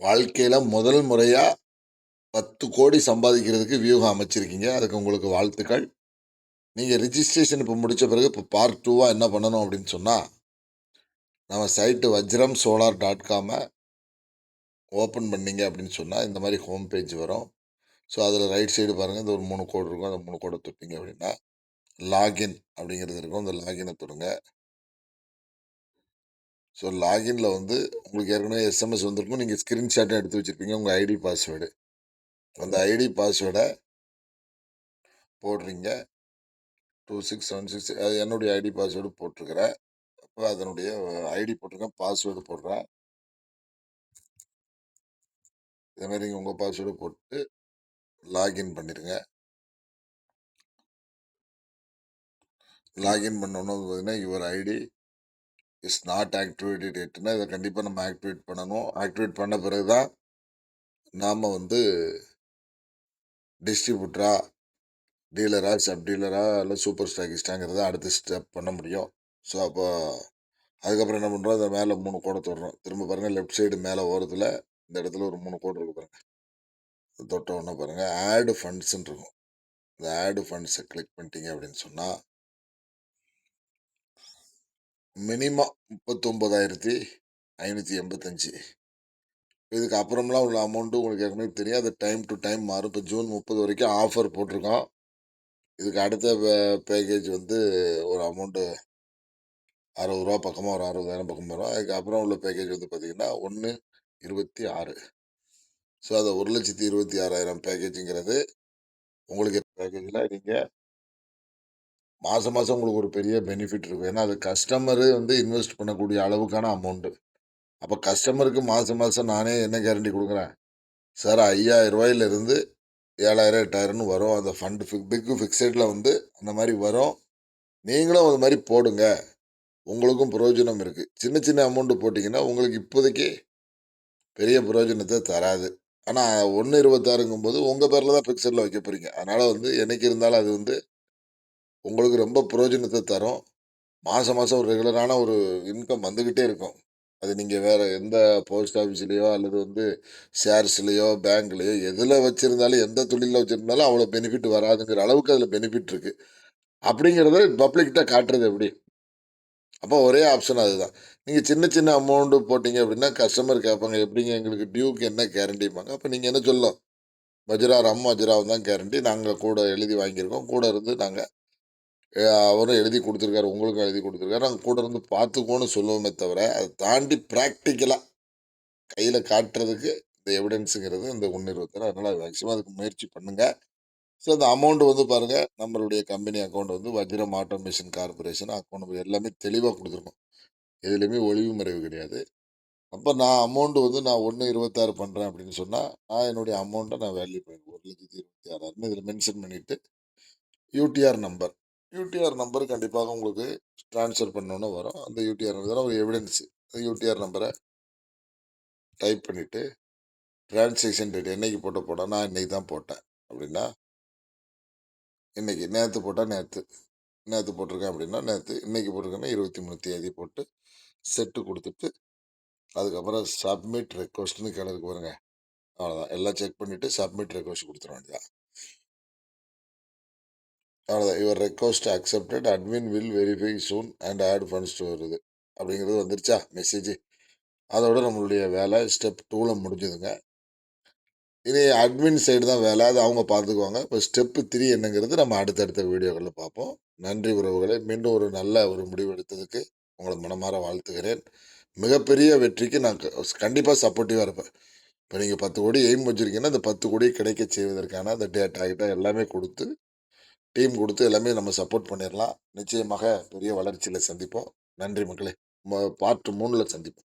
வாழ்க்கையில முதல் முறையா 10,00,00,000 சம்பாதிக்கிறதுக்கு வியூகம் அமைச்சிருக்கீங்க. அதுக்கு உங்களுக்கு வாழ்த்துக்கள். நீங்க ரிஜிஸ்ட்ரேஷன் இப்ப முடிச்ச பிறகு இப்ப பார்ட் 2வா என்ன பண்ணணும் அப்படின்னு சொன்னா, நம்ம site Vajram solar dot com open பண்ணீங்க அப்படின்னு சொன்னா, இந்த மாரி ஹோம் பேஜ் வரும். ஸோ, அதில ரைட் சைடு பாருங்க, இந்த ஒரு 3 கோடு இருக்கும். அந்த 3 கோட தொட்டீங்க அப்படின்னா, லாகின் அப்படிங்கிறது இருக்கும். அந்த லாகின தொடுங்க. ஸோ, லாகின்ல வந்து உங்களுக்கு ஏற்கனவே எஸ்எம்எஸ் வந்திருக்கும். நீங்க ஸ்கிரீன்ஷாட்டும் எடுத்து வச்சிருப்பீங்க. உங்க ஐடி, பாஸ்வேர்டு. அந்த ஐடி, பாஸ்வேர்ட போடுறீங்க. 2676 அது என்னுடைய ஐடி பாஸ்வேர்டு போட்டிருக்கிறேன். அப்ப அதனுடைய ஐடி போட்டிருக்கேன். பாஸ்வேர்டு போடுறேன். இதே மாரி நீங்க உங்க பாஸ்வேர்டு போட்டு லாகின் பண்ணிருங்க. லாகின் பண்ணோன பார்த்தீங்கன்னா, your ID is not activated எட்ன்னா, இத கண்டிப்பா நம்ம ஆக்டிவேட் பண்ணணும். ஆக்டிவேட் பண்ண பிறகு தான் நாம வந்து டிஸ்ட்ரிபியூட்டரா, டீலரா, சப் டீலரா இல்ல சூப்பர் ஸ்டாக்கிஸ்ட்டாங்கிறத அடுத்த ஸ்டெப் பண்ண முடியும். ஸோ, அப்போ அதுக்கப்புறம் என்ன பண்றோம், அந்த மேல 3 கோட தொடுறோம். திரும்ப பாருங்க லெஃப்ட் சைடு மேல ஓரத்துல இந்த இடத்துல ஒரு 3 கோடு இருக்கு பாருங்க. தொட்ட உடனே பாருங்க ஆட் ஃபண்ட்ஸ்ன்னு இருக்கும். இந்த ஆட் ஃபண்ட்ஸ கிளிக் பண்ணிட்டீங்க அப்படின்னு சொன்னா, மினிமம் 39,585 இதுக்கு அப்புறம்லாம் உள்ள அமௌண்ட் உங்களுக்கு ஏற்கனவே தெரியும். அது டைம் டூ டைம் மாறும். இப்போ ஜூன் 30 வரைக்கும் ஆஃபர் போட்டிருக்கோம். இதுக்கு அடுத்த பேக்கேஜ் வந்து ஒரு அமௌண்ட் ரூ. 60 பக்கமா ஒரு 60,000 பக்கம் வரும். அதுக்கப்புறம் உள்ள பேக்கேஜ் வந்து பார்த்தீங்கன்னா, 1,26 ஸோ, அது 1,26,000 பேக்கேஜ்ங்கிறது உங்களுக்கு பேக்கேஜ்ல நீங்க மாசம் மாசம் உங்களுக்கு ஒரு பெரிய பெனிஃபிட் இருக்கும். ஏன்னா, அது கஸ்டமரு வந்து இன்வெஸ்ட் பண்ணக்கூடிய அளவுக்கான அமௌண்ட். அப்ப கஸ்டமருக்கு மாசம் மாசம் நானே என்ன கேரண்டி குடுக்குறேன், சார் ரூ. 5,000 7,000 8,000ன்னு வரும். அந்த ஃபண்ட் பிக் ஃபிக்ஸட்ல வந்து அந்த மாரி வரும். நீங்களும் அது மாரி போடுங்க. உங்களுக்கும் பிரயோஜனம் இருக்கு. சின்ன சின்ன அமௌண்ட் போட்டீங்கன்னா, உங்களுக்கு இப்போதைக்கு பெரிய பிரயோஜனத்த தராது. ஆனா 1.26ங்கும்போது உங்க பேர்ல தான் பிக்ஸட்ல வைக்க போறீங்க. அதனால வந்து என்னைக்கு இருந்தாலும் அது வந்து உங்களுக்கு ரொம்ப பிரயோஜனத்த தரும். மாசம் மாசம் ஒரு ரெகுலரான ஒரு இன்கம் வந்துகிட்டே இருக்கும். அது நீங்க வேற எந்த போஸ்ட் ஆஃபிஸ்லயோ அல்லது வந்து ஷேர்ஸ்லயோ, பேங்க்லயோ எதுல வச்சிருந்தாலும், எந்த தொழில்ல வச்சிருந்தாலும் அவ்வளோ பெனிஃபிட் வராதுங்கிற அளவுக்கு அதுல பெனிஃபிட் இருக்கு. அப்படிங்கிறத பப்ளிக்ட்ட காட்டுறது எப்படி? அப்போ ஒரே ஆப்ஷன் அதுதான். நீங்க சின்ன சின்ன அமௌண்ட் போட்டீங்க அப்படின்னா, கஸ்டமர் கேட்பாங்க, "எப்படிங்க எங்களுக்கு டியூக்கு என்ன கேரண்டிம்பாங்க?" அப்ப நீங்க என்ன சொல்லணும்? "வஜ்ரா ரம், வஜ்ராவும் தான் கேரண்டி. நாங்க கூட எழுதி வாங்கியிருக்கோம். கூட இருந்து நாங்க அவரும் எழுதி குடுத்துருக்காரு. உங்களுக்கும் எழுதி குடுத்துருக்காரு. நாங்க கூட இருந்து பார்த்துக்குவோம்னு சொல்லுவோமே தவிர, அத தாண்டி பிராக்டிகலா கையில காட்டுறதுக்கு இந்த எவிடன்ஸ்ங்கிறது இந்த 1.26 அதனால மேக்ஸிமம் அதுக்கு முயற்சி பண்ணுங்க. ஸோ, அந்த அமௌண்ட் வந்து பாருங்க, நம்மளுடைய கம்பெனி அக்கவுண்ட் வந்து வஜ்ரம் ஆட்டோமேஷன் கார்ப்பரேஷன் அக்கவுண்ட் நம்பர் எல்லாமே தெளிவா குடுத்துருக்கோம். எதுலயுமே ஒளிவு மறைவு கிடையாது. அப்ப நான் அமௌண்ட் வந்து நான் 1.26 பண்றேன் அப்படின்னு சொன்னா, நான் என்னுடைய அமௌண்ட்ட நான் வேல்யூ பண்ணிருவேன். 1,26,000 இதுல மென்ஷன் பண்ணிட்டு, யூடிஆர் நம்பர். யூடிஆர் நம்பர் கண்டிப்பாக உங்களுக்கு ட்ரான்ஸ்ஃபர் பண்ணோனே வரும். அந்த யூடிஆர் நம்பர் ஒரு எவிடன்ஸ். யூடிஆர் நம்பர டைப் பண்ணிட்டு, டிரான்சாக்ஷன் டேட் என்னைக்கு போட்டா, நான் இன்னைக்கு தான் போட்டேன் அப்படின்னா, இன்னைக்கு. நேத்து போட்டா நேத்து. நேத்து போட்டிருக்கேன் அப்படின்னா நேத்து. இன்னைக்கு போட்டிருக்கேன்னா 23 தேதி போட்டு செட் குடுத்துட்டு, அதுக்கப்புறம் சப்மிட் ரெக்வெஸ்ட்ன்னு கீழ இருக்கு பாருங்க. அவ்வளோதான். எல்லாம் செக் பண்ணிட்டு சப்மிட் ரெக்வெஸ்ட் குடுத்துற வேண்டியது தான். அவ்வளோதான். Your request accepted. Admin will verify soon and add funds to வருது. அப்படிங்கிறது வந்துருச்சா மெசேஜ். அதோட நம்மளுடைய வேலை ஸ்டெப் 2ல முடிஞ்சதுங்க. இனி அட்மின் சைடு தான் வேலை. அது அவங்க பார்த்துக்குவாங்க. இப்போ ஸ்டெப் 3 என்னங்கிறது நம்ம அடுத்தடுத்த வீடியோக்கள்ல பார்ப்போம். நன்றி உறவுகளே! மீண்டும் ஒரு நல்ல ஒரு முடிவு எடுத்ததுக்கு உங்கள மனமார வாழ்த்துகிறேன். மிகப்பெரிய வெற்றிக்கு நான் கண்டிப்பா சப்போர்ட்டிவா இருப்பேன். இப்ப நீங்க 10,00,00,000 எய்ம் வச்சிருக்கீங்கன்னா, அந்த 10,00,00,000 கிடைக்க செய்வதற்கான அந்த டேட்டா கிட்டா எல்லாமே குடுத்து, டீம் குடுத்து எல்லாமே நம்ம சப்போர்ட் பண்ணிறலாம். நிச்சயமாக பெரிய வளர்ச்சியில சந்திப்போம். நன்றி மக்களே! பார்ட் 3ல சந்திப்போம்.